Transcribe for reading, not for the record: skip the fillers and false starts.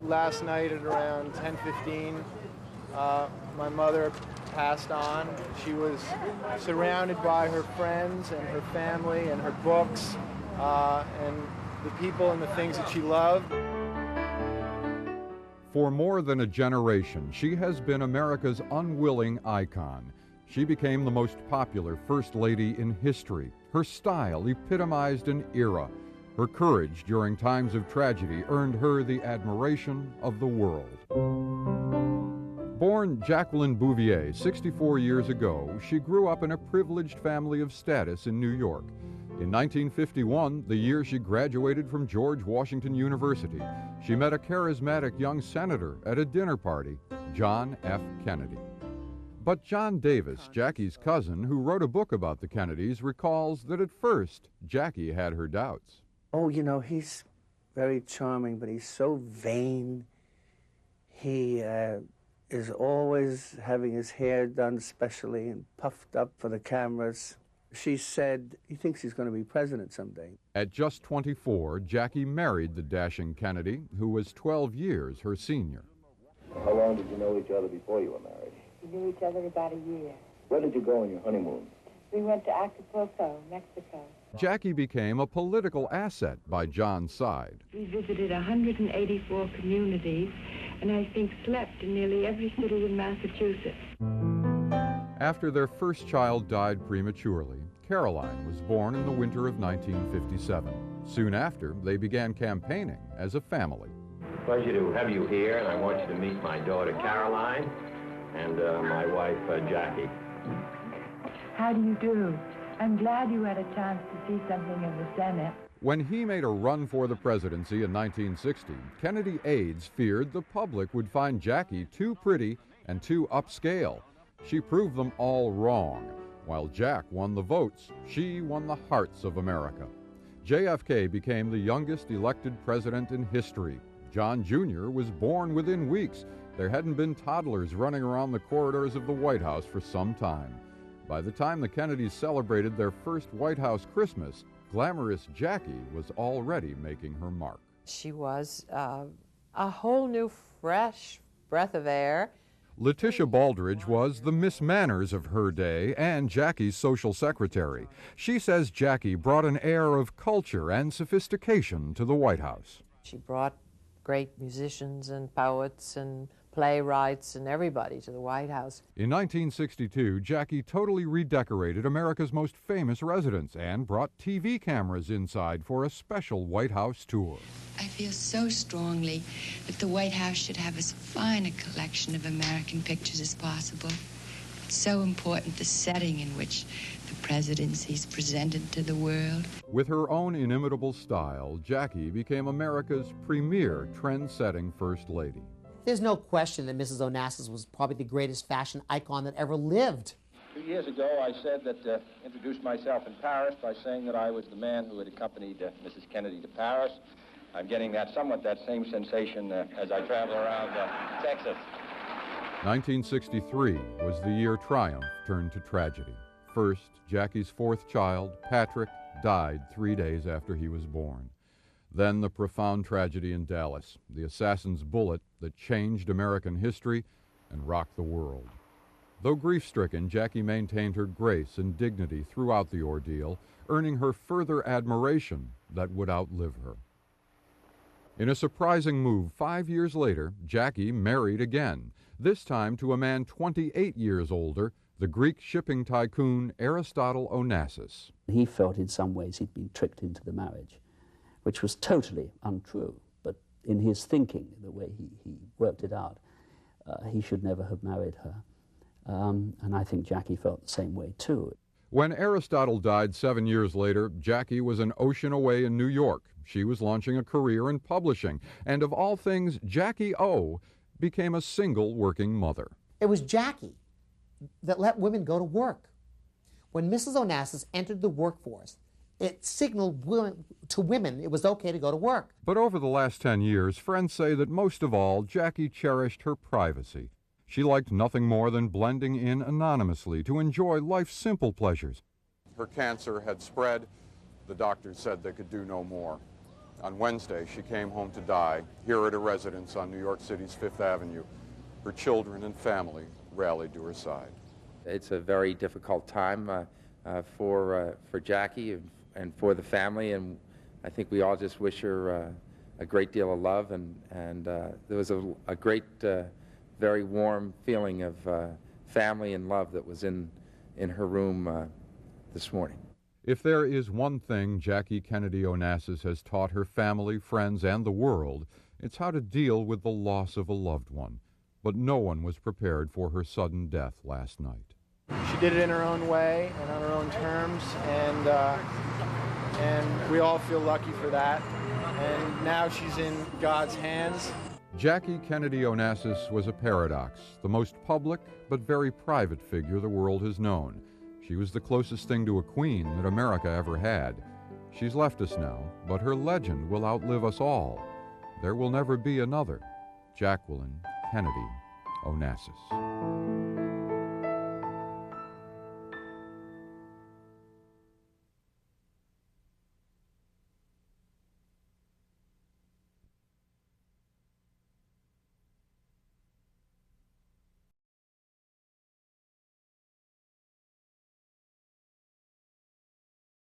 Last night at around 10:15, my mother passed on. She was surrounded by her friends and her family and her books and the people and the things that she loved. For more than a generation, she has been America's unwilling icon. She became the most popular First Lady in history. Her style epitomized an era. Her courage during times of tragedy earned her the admiration of the world. Born Jacqueline Bouvier 64 years ago, she grew up in a privileged family of status in New York. In 1951, the year she graduated from George Washington University, she met a charismatic young senator at a dinner party, John F. Kennedy. But John Davis, Jackie's cousin, who wrote a book about the Kennedys, recalls that at first, Jackie had her doubts. Oh, you know, he's very charming, but he's so vain. He is always having his hair done specially and puffed up for the cameras. She said he thinks he's going to be president someday. At just 24, Jackie married the dashing Kennedy, who was 12 years her senior. How long did you know each other before you were married? We knew each other about a year. Where did you go on your honeymoon? We went to Acapulco, Mexico. Jackie became a political asset by John's side. We visited 184 communities, and I think slept in nearly every city in Massachusetts. After their first child died prematurely, Caroline was born in the winter of 1957. Soon after, they began campaigning as a family. Pleasure to have you here, and I want you to meet my daughter Caroline and my wife Jackie. How do you do? I'm glad you had a chance to see something in the Senate. When he made a run for the presidency in 1960, Kennedy aides feared the public would find Jackie too pretty and too upscale. She proved them all wrong. While Jack won the votes, she won the hearts of America. JFK became the youngest elected president in history. John Jr. was born within weeks. There hadn't been toddlers running around the corridors of the White House for some time. By the time the Kennedys celebrated their first White House Christmas, glamorous Jackie was already making her mark. She was a whole new, fresh breath of air. Letitia Baldridge was the Miss Manners of her day and Jackie's social secretary. She says Jackie brought an air of culture and sophistication to the White House. She brought great musicians and poets and playwrights and everybody to the White House. In 1962, Jackie totally redecorated America's most famous residence and brought TV cameras inside for a special White House tour. I feel so strongly that the White House should have as fine a collection of American pictures as possible. It's so important, the setting in which the presidency is presented to the world. With her own inimitable style, Jackie became America's premier trend-setting First Lady. There's no question that Mrs. Onassis was probably the greatest fashion icon that ever lived. 2 years ago, I said that, introduced myself in Paris by saying that I was the man who had accompanied Mrs. Kennedy to Paris. I'm getting somewhat that same sensation as I travel around Texas. 1963 was the year triumph turned to tragedy. First, Jackie's fourth child, Patrick, died 3 days after he was born. Then the profound tragedy in Dallas, the assassin's bullet that changed American history and rocked the world. Though grief-stricken, Jackie maintained her grace and dignity throughout the ordeal, earning her further admiration that would outlive her. In a surprising move, 5 years later, Jackie married again, this time to a man 28 years older, the Greek shipping tycoon Aristotle Onassis. He felt in some ways he'd been tricked into the marriage, which was totally untrue. But in his thinking, the way he worked it out, he should never have married her. And I think Jackie felt the same way, too. When Aristotle died 7 years later, Jackie was an ocean away in New York. She was launching a career in publishing. And of all things, Jackie O became a single working mother. It was Jackie that let women go to work. When Mrs. Onassis entered the workforce, it signaled to women it was okay to go to work. But over the last 10 years, friends say that most of all, Jackie cherished her privacy. She liked nothing more than blending in anonymously to enjoy life's simple pleasures. Her cancer had spread. The doctors said they could do no more. On Wednesday, she came home to die here at her residence on New York City's Fifth Avenue. Her children and family rallied to her side. It's a very difficult time for Jackie and for the family, and I think we all just wish her a great deal of love, and there was a great, very warm feeling of family and love that was in her room this morning. If there is one thing Jackie Kennedy Onassis has taught her family, friends, and the world, it's how to deal with the loss of a loved one. But no one was prepared for her sudden death last night. She did it in her own way and on her own terms, and we all feel lucky for that. And now she's in God's hands. Jackie Kennedy Onassis was a paradox, the most public but very private figure the world has known. She was the closest thing to a queen that America ever had. She's left us now, but her legend will outlive us all. There will never be another Jacqueline Kennedy Onassis.